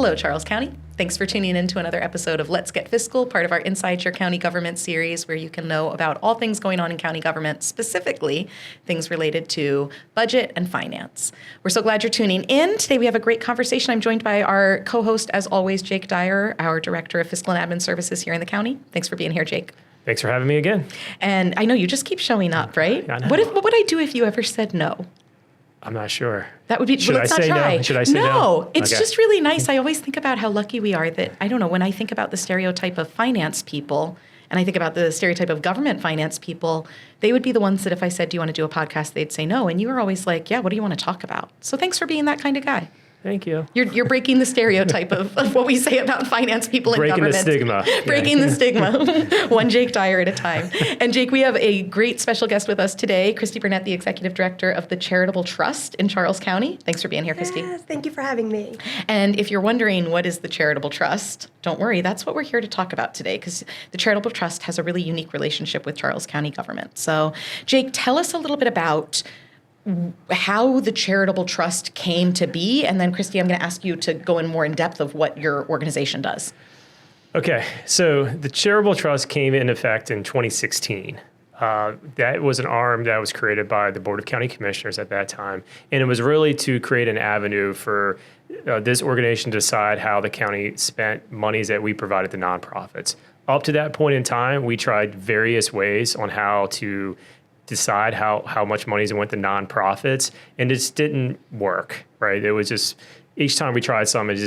Hello, Charles County. Thanks for tuning in to another episode of Let's Get Fiscal, part of our Inside Your County Government series, where you can know about all things going on in county government, specifically things related to budget and finance. We're so glad you're tuning in. Today we have a great conversation. I'm joined by our co-host, as always, Jake Dyer, our Director of Fiscal and Admin Services here in the county. Thanks for being here, Jake. Thanks for having me again. And I know you just keep showing up, right? I know. What would I do if you ever said no? I'm not sure. That would be, Should let's I not say try. no? Should I say no? No, it's Okay. just really nice. I always think about how lucky we are that, I don't know, when I think about the stereotype of finance people, and I think about the stereotype of government finance people, they would be the ones that if I said, do you want to do a podcast, they'd say no. And you were always like, yeah, what do you want to talk about? So thanks for being that kind of guy. Thank you. You're breaking the stereotype of what we say about finance people in Breaking government. the stigma. Breaking the stigma, one Jake Dyer at a time. And Jake, we have a great special guest with us today, Christy Burnett, the Executive Director of the Charitable Trust in Charles County. Thanks for being here, Christy. Yes, thank you for having me. And if you're wondering what is the Charitable Trust, don't worry, that's what we're here to talk about today, because the Charitable Trust has a really unique relationship with Charles County government. So Jake, tell us a little bit about how the Charitable Trust came to be, and then Christy, I'm going to ask you to go in more in depth of what your organization does. Okay, so the Charitable Trust came into effect in 2016. That was an arm that was created by the Board of County Commissioners at that time, and it was really to create an avenue for this organization to decide how the county spent monies that we provided to nonprofits. Up to that point in time, we tried various ways on how to decide how much money went to nonprofits, and it just didn't work, right? It was just, each time we tried something,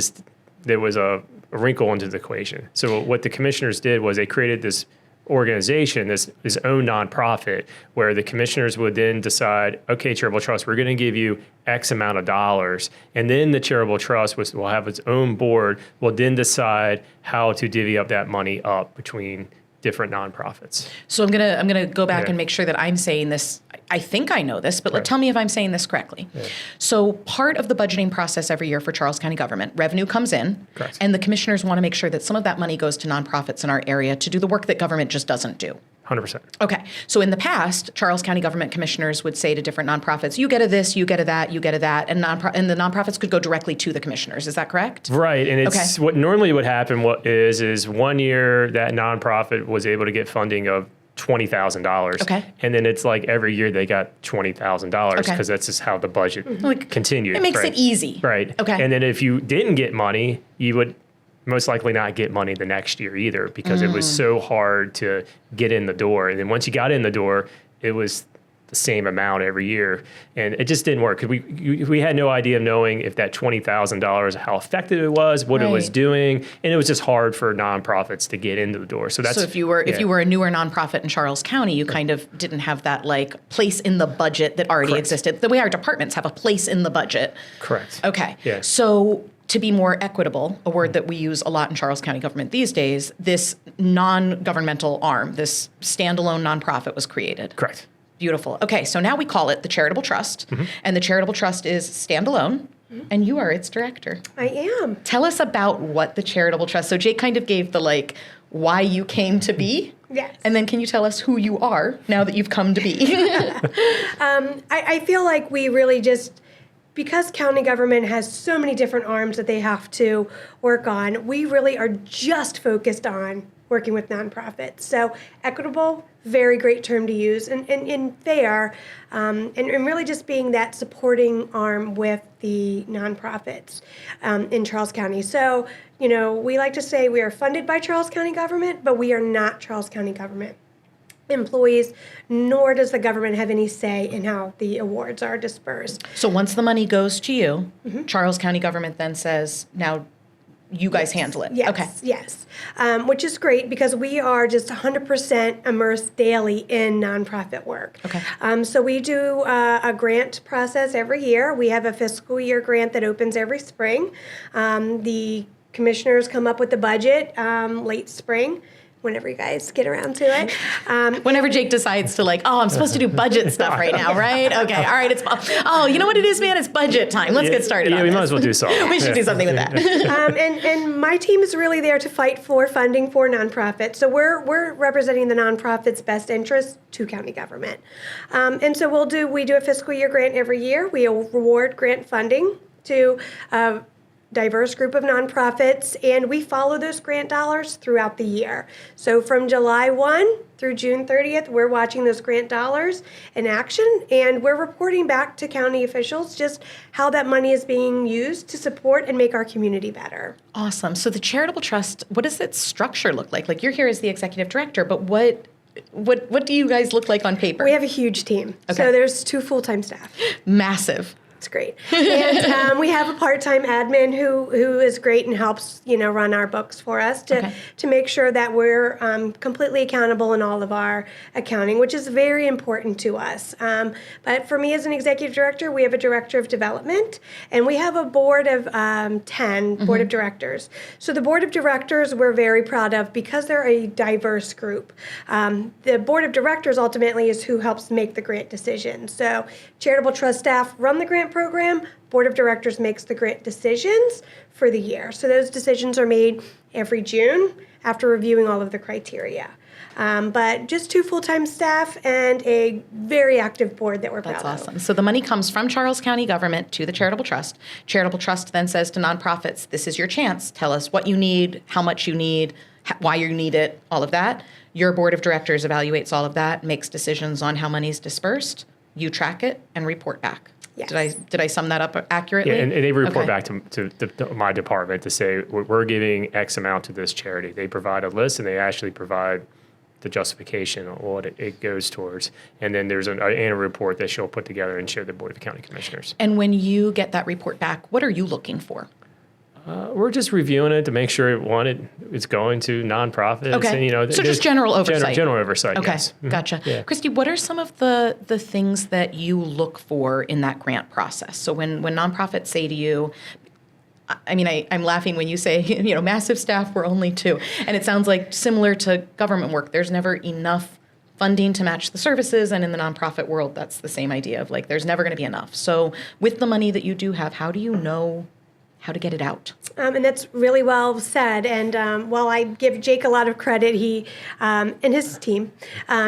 there was a wrinkle into the equation. So what the commissioners did was they created this organization, this own nonprofit, where the commissioners would then decide, okay, Charitable Trust, we're going to give you X amount of dollars. And then the Charitable Trust will have its own board, will then decide how to divvy up that money up between different nonprofits. So I'm gonna go back and make sure that I'm saying this. I think I know this, but tell me if I'm saying this correctly. Yeah. So part of the budgeting process every year for Charles County government, revenue comes in, Correct. and the commissioners want to make sure that some of that money goes to nonprofits in our area to do the work that government just doesn't do. 100%. Okay. So in the past, Charles County government commissioners would say to different nonprofits, you get a this, you get a that, you get a that, and the nonprofits could go directly to the commissioners. Is that correct? Right. And it's what normally would happen is 1 year that nonprofit was able to get funding of $20,000. Okay. And then it's like every year they got $20,000 because Okay. that's just how the budget continued. It makes right? it easy. Right. Okay. And then if you didn't get money, you would most likely not get money the next year either, because it was so hard to get in the door. And then once you got in the door, it was the same amount every year. And it just didn't work, because we had no idea of knowing if that $20,000, how effective it was, what it was Right. doing. And it was just hard for nonprofits to get into the door. So that's, So if you were a newer nonprofit in Charles County, you kind of didn't have that like place in the budget that already Correct. existed. The way our departments have a place in the budget. correct. Okay. Yeah. So to be more equitable, a word that we use a lot in Charles County government these days, this non-governmental arm, this standalone nonprofit was created. Correct. Beautiful. Okay, so now we call it the Charitable Trust, and the Charitable Trust is standalone, and you are its director. I am. Tell us about what the Charitable Trust, so Jake kind of gave the why you came to be. Yes. And then can you tell us who you are now that you've come to be? I feel like we really just, because county government has so many different arms that they have to work on, we really are just focused on working with nonprofits. So equitable, very great term to use, and fair, and really just being that supporting arm with the nonprofits in Charles County. So, we like to say we are funded by Charles County government, but we are not Charles County government employees, nor does the government have any say in how the awards are dispersed. So once the money goes to you, Charles County government then says, now you guys handle it. Yes, Okay. yes, which is great because we are just 100% immersed daily in nonprofit work. Okay. So we do a grant process every year. We have a fiscal year grant that opens every spring. The commissioners come up with the budget late spring, whenever you guys get around to it. Whenever Jake decides to I'm supposed to do budget stuff right now, right? Okay, all right. You know what it is, man? It's budget time. Let's get started on we this. might as well do something. We should do something with that. And my team is really there to fight for funding for nonprofits. So we're representing the nonprofits' best interests to county government. And so we do a fiscal year grant every year. We award grant funding to diverse group of nonprofits, and we follow those grant dollars throughout the year. So from July 1 through June 30th, we're watching those grant dollars in action, and we're reporting back to county officials just how that money is being used to support and make our community better. Awesome. So the Charitable Trust, what does its structure look like? Like, you're here as the executive director, but what do you guys look like on paper? We have a huge team. Okay. So there's 2 full-time staff. Massive. It's great. And we have a part-time admin who is great and helps, run our books for us to make sure that we're completely accountable in all of our accounting, which is very important to us. But for me as an executive director, we have a director of development, and we have a board of 10 board of directors. So the board of directors we're very proud of because they're a diverse group. The board of directors ultimately is who helps make the grant decisions. So Charitable Trust staff run the grant program, board of directors makes the grant decisions for the year. So those decisions are made every June after reviewing all of the criteria. But just 2 full-time staff and a very active board that we're proud of. That's awesome. So the money comes from Charles County government to the Charitable Trust. Charitable Trust then says to nonprofits, this is your chance. Tell us what you need, how much you need, why you need it, all of that. Your board of directors evaluates all of that, makes decisions on how money is dispersed. You track it and report back. Yes. Did I sum that up accurately? Yeah, and they report Okay. back to my department to say, we're giving X amount to this charity. They provide a list, and they actually provide the justification of what it goes towards. And then there's an annual report that she'll put together and share the Board of County Commissioners. And when you get that report back, what are you looking for? We're just reviewing it to make sure it's going to nonprofits. Okay. And, So just general oversight. General oversight, Okay, yes. Mhm. gotcha. Yeah. Christy, what are some of the things that you look for in that grant process? So when nonprofits say to you, I mean, I'm laughing when you say, massive staff, we're only 2. And it sounds like similar to government work, there's never enough funding to match the services. And in the nonprofit world, that's the same idea of there's never going to be enough. So with the money that you do have, how do you know how to get it out? And that's really well said. And while I give Jake a lot of credit, he and his team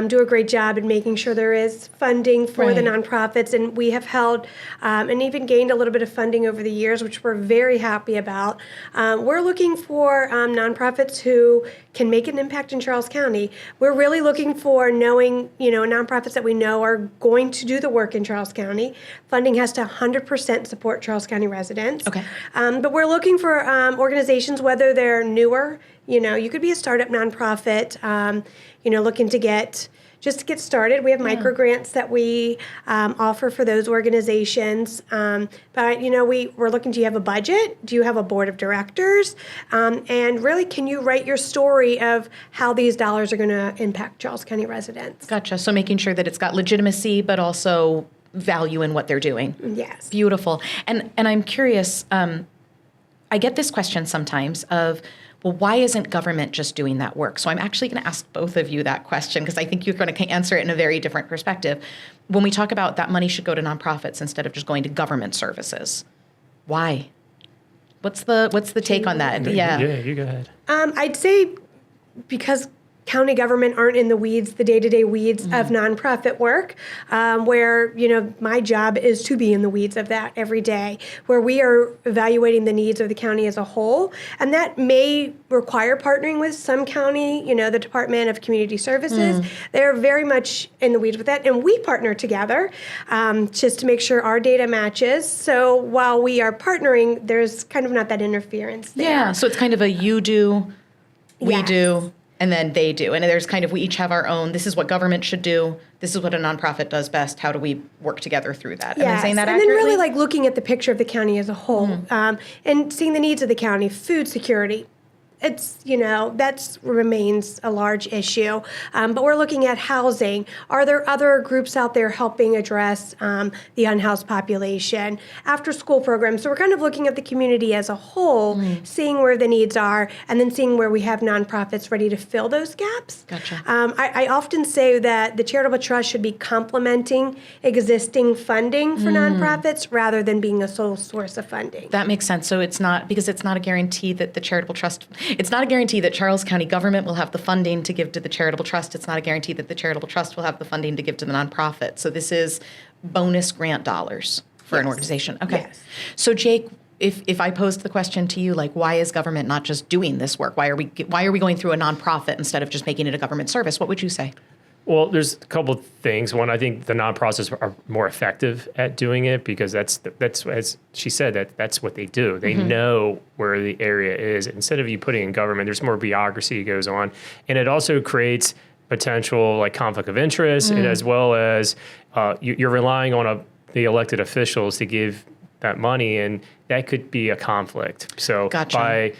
do a great job in making sure there is funding for the Right. nonprofits. And we have held and even gained a little bit of funding over the years, which we're very happy about. We're looking for nonprofits who can make an impact in Charles County. We're really looking for knowing, nonprofits that we know are going to do the work in Charles County. Funding has to 100% support Charles County residents. Okay. But we're looking for organizations, whether they're newer, you could be a startup nonprofit, looking to get started. We have micro grants that we offer for those organizations. But, we're looking, do you have a budget? Do you have a board of directors? And really, can you write your story of how these dollars are going to impact Charles County residents? Gotcha. So making sure that it's got legitimacy, but also value in what they're doing. Yes. Beautiful. And I'm curious, I get this question sometimes of, well, why isn't government just doing that work? So I'm actually going to ask both of you that question because I think you're going to answer it in a very different perspective. When we talk about that money should go to nonprofits instead of just going to government services, why? What's the take on that? Yeah, you go ahead. I'd say because county government aren't in the weeds, the day-to-day weeds of nonprofit work, where, my job is to be in the weeds of that every day, where we are evaluating the needs of the county as a whole. And that may require partnering with some county, the Department of Community Services. They're very much in the weeds with that. And we partner together just to make sure our data matches. So while we are partnering, there's kind of not that interference there. Yeah. So it's kind of a you do, we Yes. do, and then they do. And there's kind of, we each have our own, this is what government should do, this is what a nonprofit does best, how do we work together through that? Am I saying that and accurately? then really looking at the picture of the county as a whole and seeing the needs of the county, food security. It's, that remains a large issue. But we're looking at housing. Are there other groups out there helping address the unhoused population? After school programs. So we're kind of looking at the community as a whole, seeing where the needs are, and then seeing where we have nonprofits ready to fill those gaps. Gotcha. I often say that the Charitable Trust should be complementing existing funding for nonprofits rather than being a sole source of funding. That makes sense. So it's not a guarantee that the Charitable Trust, it's not a guarantee that Charles County government will have the funding to give to the Charitable Trust. It's not a guarantee that the Charitable Trust will have the funding to give to the nonprofit. So this is bonus grant dollars for an Yes. organization. Okay. Yes. So Jake, if I posed the question to you, like, why is government not just doing this work? Why are we going through a nonprofit instead of just making it a government service? What would you say? Well, there's a couple of things. One, I think the nonprofits are more effective at doing it because that's as she said, that's what they do. They know where the area is. Instead of you putting in government, there's more bureaucracy goes on, and it also creates potential like conflict of interest, and as well as you're relying on the elected officials to give that money, and that could be a conflict. So Gotcha. by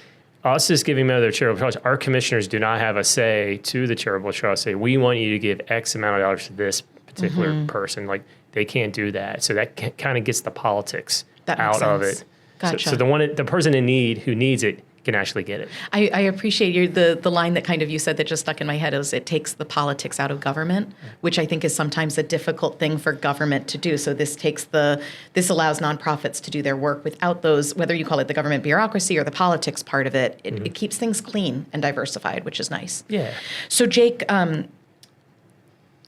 us just giving money to the charitable trust, our commissioners do not have a say to the charitable trust. Say, we want you to give X amount of dollars to this particular person. Like, they can't do that. So that kind of gets the politics out of it. Gotcha. So the person in need who needs it can actually get it. I appreciate the line that kind of you said that just stuck in my head is it takes the politics out of government, which I think is sometimes a difficult thing for government to do. So this allows nonprofits to do their work without those, whether you call it the government bureaucracy or the politics part of it. It keeps things clean and diversified, which is nice. Yeah. So Jake,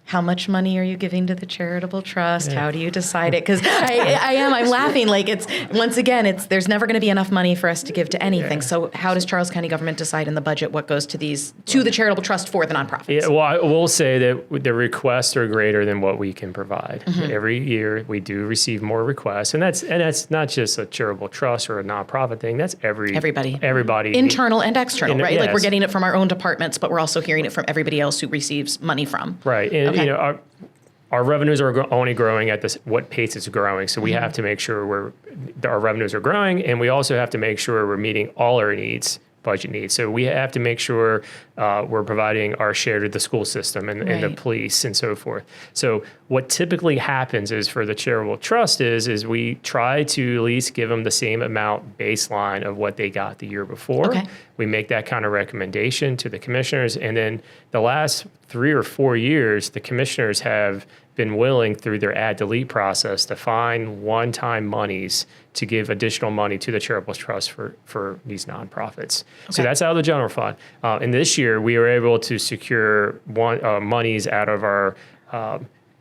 how much money are you giving to the Charitable Trust? Yeah. How do you decide it? Because I'm laughing like there's never going to be enough money for us to give to anything. Yeah. So how does Charles County government decide in the budget what goes to the Charitable Trust for the nonprofits? Yeah, well, I will say that the requests are greater than what we can provide. Every year we do receive more requests, and that's not just a charitable trust or a nonprofit thing. That's everybody. Internal and external, right? Like yes. we're getting it from our own departments, but we're also hearing it from everybody else who receives money from. Right. And, Okay. Our revenues are only growing at what pace it's growing. So we have to make sure our revenues are growing, and we also have to make sure we're meeting all our budget needs. So we have to make sure we're providing our share to the school system and the police and so forth. So what typically happens is for the charitable trust is we try to at least give them the same amount baseline of what they got the year before. Okay. We make that kind of recommendation to the commissioners, and then the last 3 or 4 years, the commissioners have been willing through their add delete process to find one-time monies to give additional money to the charitable trust for these nonprofits. So Okay. that's out of the general fund. And this year we were able to secure monies out of our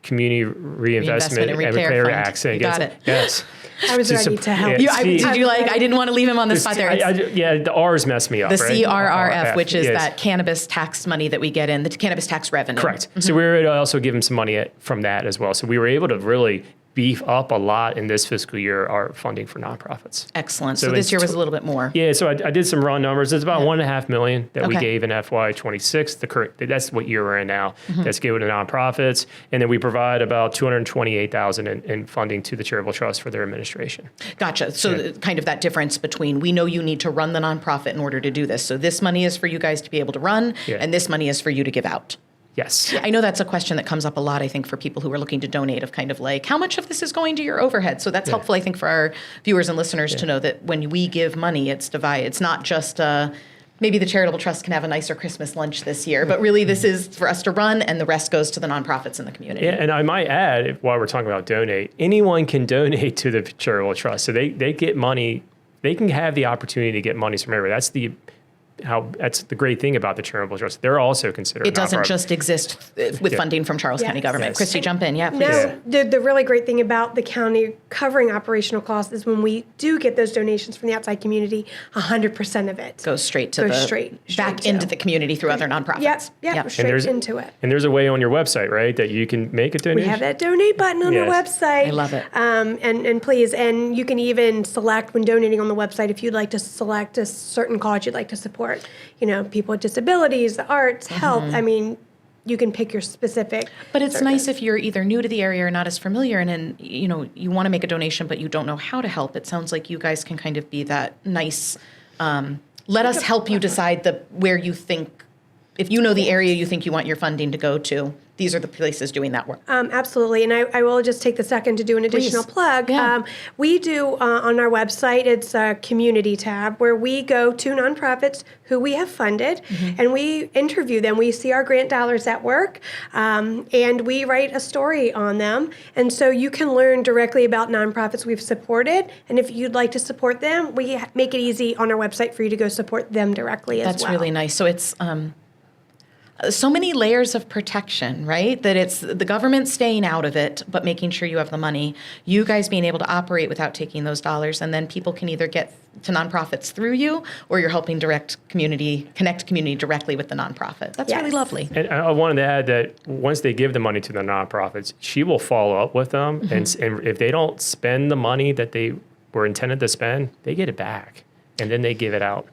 Community Reinvestment and and Repair Repair Fund. Act. You got it. Yes. I was ready to help. Yeah. I didn't want to leave him on the spot there. The R's messed me up. The right? CRRF, which is yes. that cannabis tax money that we get in, the cannabis tax revenue. Correct. So we were able to also give them some money from that as well. So we were able to really beef up a lot in this fiscal year our funding for nonprofits. Excellent. So So this in year was a little bit more. Yeah, so I did some raw numbers. It's about $1.5 million that we Okay. gave in FY26. That's what year we're in now. That's given to nonprofits, and then we provide about $228,000 in funding to the Charitable Trust for their administration. Gotcha. So kind of that difference between we know you need to run the nonprofit in order to do this. So this money is for you guys to be able to run, Yeah. and this money is for you to give out. Yes. I know that's a question that comes up a lot, I think, for people who are looking to donate of kind of like, how much of this is going to your overhead? So that's helpful, I think, for our viewers and listeners to know that when we give money, it's divided. It's not just maybe the Charitable Trust can have a nicer Christmas lunch this year, but really this is for us to run, and the rest goes to the nonprofits in the community. Yeah, and I might add, while we're talking about donate, anyone can donate to the Charitable Trust. So they get money. They can have the opportunity to get monies from everywhere. That's the great thing about the Charitable Trust. They're also considered. It doesn't nonprofit. just exist with funding from Charles County government. Yes. Christy, jump in. Yeah, please. Now, the really great thing about the county covering operational costs is when we do get those donations from the outside community, 100% of it Goes straight to back to- into the community through other nonprofits. Yep, straight into it. And there's a way on your website, right, that you can make a We donation. have that donate button on Yes. the website. I love it. And please, and you can even select when donating on the website if you'd like to select a certain cause you'd like to support. You know, people with disabilities, the arts, health. I mean, you can pick your specific. But it's service. nice if you're either new to the area or not as familiar, and you want to make a donation, but you don't know how to help. It sounds like you guys can kind of be that nice. Let us help you decide where you think, if you know the area you think you want your funding to go to. These are the places doing that work. Absolutely, and I will just take the second to do an additional Please. plug. Yeah. We do on our website, it's a community tab where we go to nonprofits who we have funded, and we interview them. We see our grant dollars at work, and we write a story on them. And so you can learn directly about nonprofits we've supported, and if you'd like to support them, we make it easy on our website for you to go support them directly as well. That's really nice. So it's so many layers of protection, right? That it's the government staying out of it, but making sure you have the money, you guys being able to operate without taking those dollars, and then people can either get to nonprofits through you, or you're helping connect community directly with the nonprofit. That's really lovely. And I wanted to add that once they give the money to the nonprofits, she will follow up with them. And if they don't spend the money that they were intended to spend, they get it back. And then they give it out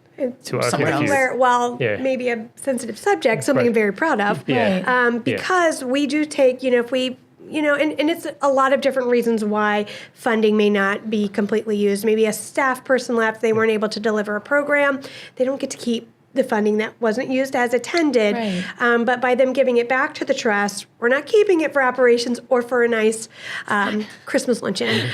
to us. Somewhere else. Maybe a sensitive subject, something I'm very proud of. Because we do take, if we, and it's a lot of different reasons why funding may not be completely used. Maybe a staff person left, they weren't able to deliver a program. They don't get to keep the funding that wasn't used as intended. Right. But by them giving it back to the trust, we're not keeping it for operations or for a nice Christmas luncheon.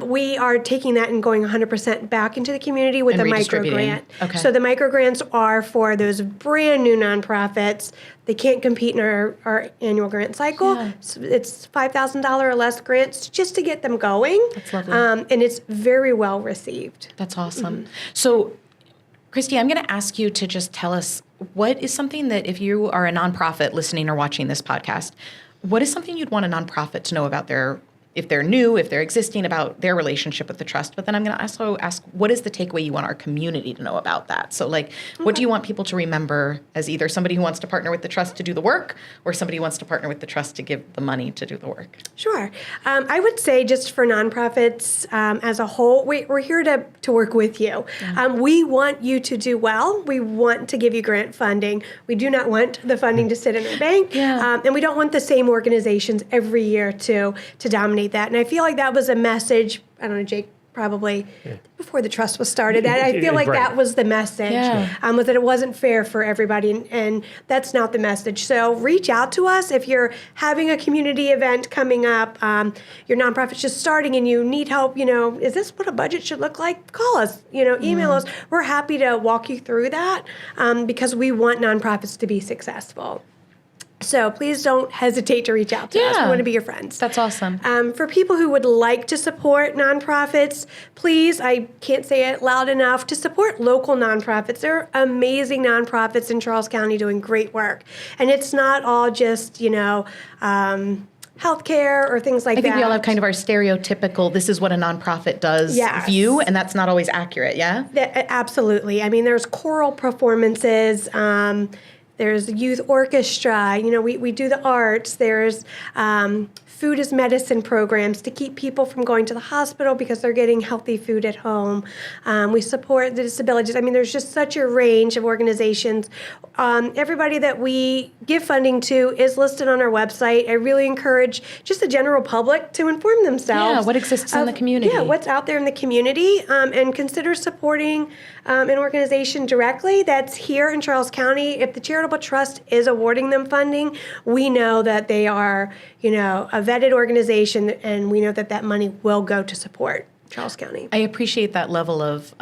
We are taking that and going 100% back into the community with a micro grant. Okay. So the micro grants are for those brand new nonprofits. They can't compete in our annual grant cycle. Yeah. So it's $5,000 or less grants just to get them going. That's lovely. And it's very well received. That's awesome. So, Christy, I'm going to ask you to just tell us what is something that if you are a nonprofit listening or watching this podcast, what is something you'd want a nonprofit to know about if they're new, if they're existing, about their relationship with the trust? But then I'm going to also ask, what is the takeaway you want our community to know about that? So what do you want people to remember as either somebody who wants to partner with the trust to do the work, or somebody who wants to partner with the trust to give the money to do the work? Sure. I would say just for nonprofits as a whole, we're here to work with you. We want you to do well. We want to give you grant funding. We do not want the funding to sit in a bank. And we don't want the same organizations every year to dominate that. And I feel like that was a message, I don't know, Jake, probably before the trust was started. I feel like that was the message, was that it wasn't fair for everybody, and that's not the message. So reach out to us if you're having a community event coming up, your nonprofit's just starting and you need help, is this what a budget should look like? Call us, email us. We're happy to walk you through that because we want nonprofits to be successful. So please don't hesitate to reach out to us. We want to be your friends. That's awesome. For people who would like to support nonprofits, please, I can't say it loud enough, to support local nonprofits. There are amazing nonprofits in Charles County doing great work. And it's not all just, healthcare or things like that. I think we all have kind of our stereotypical, this is what a nonprofit does view, and that's not always accurate, Absolutely. I mean, there's choral performances, there's youth orchestra, we do the arts, there's food as medicine programs to keep people from going to the hospital because they're getting healthy food at home. We support the disabilities. I mean, there's just such a range of organizations. Everybody that we give funding to is listed on our website. I really encourage just the general public to inform themselves. Yeah, what exists in the community. Yeah, what's out there in the community, and consider supporting an organization directly that's here in Charles County. If the Charitable Trust is awarding them funding, we know that they are, a vetted organization, and we know that that money will go to support Charles County. I appreciate that level of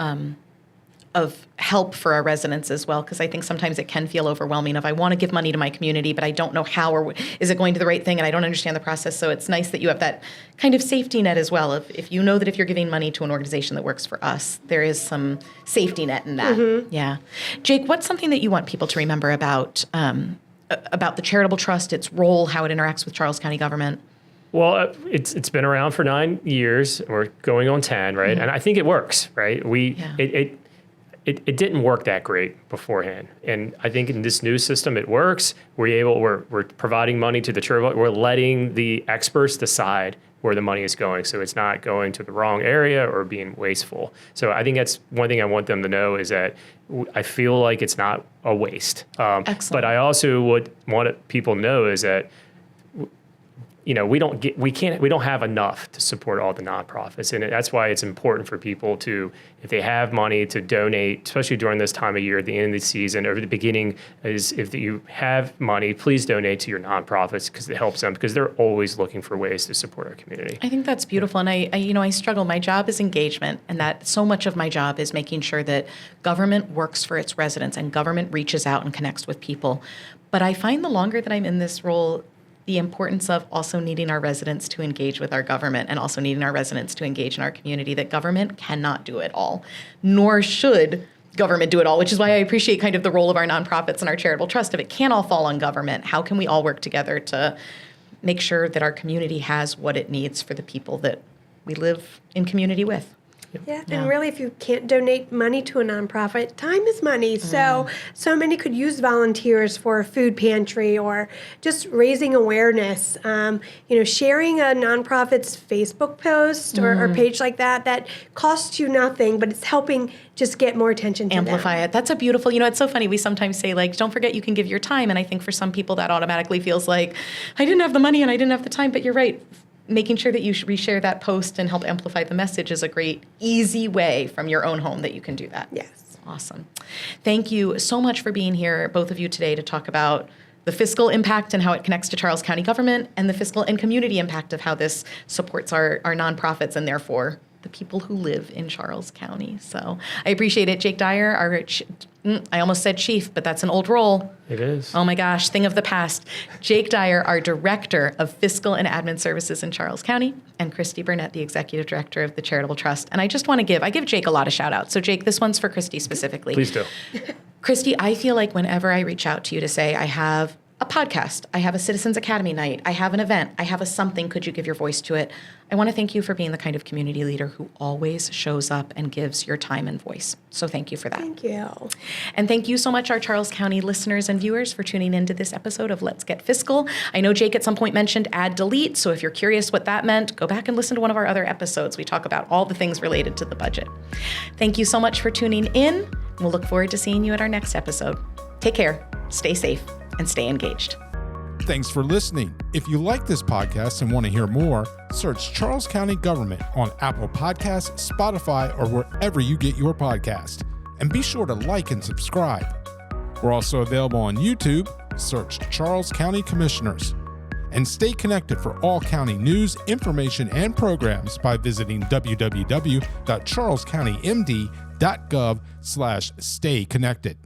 help for our residents as well, because I think sometimes it can feel overwhelming of I want to give money to my community, but I don't know how, or is it going to the right thing, and I don't understand the process. So it's nice that you have that kind of safety net as well. If you know that if you're giving money to an organization that works for us, there is some safety net in that. Yeah. Jake, what's something that you want people to remember about the Charitable Trust, its role, how it interacts with Charles County government? Well, it's been around for 9 years. We're going on 10, right? And I think it works, right? It didn't work that great beforehand, and I think in this new system it works. We're providing money to the charitable. We're letting the experts decide where the money is going, so it's not going to the wrong area or being wasteful. So I think that's one thing I want them to know, is that I feel like it's not a waste. Excellent. But I also would want people to know is that we don't have enough to support all the nonprofits, and that's why it's important for people to, if they have money, to donate, especially during this time of year, at the end of the season or the beginning. Is if you have money, please donate to your nonprofits because it helps them, because they're always looking for ways to support our community. I think that's beautiful, and I struggle. My job is engagement, and that so much of my job is making sure that government works for its residents and government reaches out and connects with people. But I find the longer that I'm in this role, the importance of also needing our residents to engage with our government, and also needing our residents to engage in our community, that government cannot do it all, nor should government do it all, which is why I appreciate kind of the role of our nonprofits and our charitable trust. If it can't all fall on government, how can we all work together to make sure that our community has what it needs for the people that we live in community with? Yeah, and really, if you can't donate money to a nonprofit, time is money. So many could use volunteers for a food pantry or just raising awareness. Sharing a nonprofit's Facebook post or page like that costs you nothing, but it's helping just get more attention to Amplify them. it. That's a beautiful, it's so funny. We sometimes say, like, don't forget you can give your time. And I think for some people that automatically feels like, I didn't have the money and I didn't have the time, but you're right. Making sure that you reshare that post and help amplify the message is a great, easy way from your own home that you can do that. Yes. Awesome. Thank you so much for being here, both of you today, to talk about the fiscal impact and how it connects to Charles County government, and the fiscal and community impact of how this supports our nonprofits and therefore the people who live in Charles County. So I appreciate it. Jake Dyer, I almost said chief, but that's an old role. It is. Oh my gosh, thing of the past. Jake Dyer, our Director of Fiscal and Admin Services in Charles County, and Christy Burnett, the Executive Director of the Charitable Trust. And I just want to I give Jake a lot of shout outs. So Jake, this one's for Christy specifically. Please do. Christy, I feel like whenever I reach out to you to say, I have a podcast, I have a Citizens Academy night, I have an event, I have a something, could you give your voice to it? I want to thank you for being the kind of community leader who always shows up and gives your time and voice. So thank you for that. Thank you. And thank you so much, our Charles County listeners and viewers, for tuning into this episode of Let's Get Fiscal. I know Jake at some point mentioned add delete, so if you're curious what that meant, go back and listen to one of our other episodes. We talk about all the things related to the budget. Thank you so much for tuning in. We'll look forward to seeing you at our next episode. Take care, stay safe, and stay engaged. Thanks for listening. If you like this podcast and want to hear more, search Charles County Government on Apple Podcasts, Spotify, or wherever you get your podcast. And be sure to like and subscribe. We're also available on YouTube. Search Charles County Commissioners. And stay connected for all county news, information, and programs by visiting www.charlescountymd.gov/stay connected.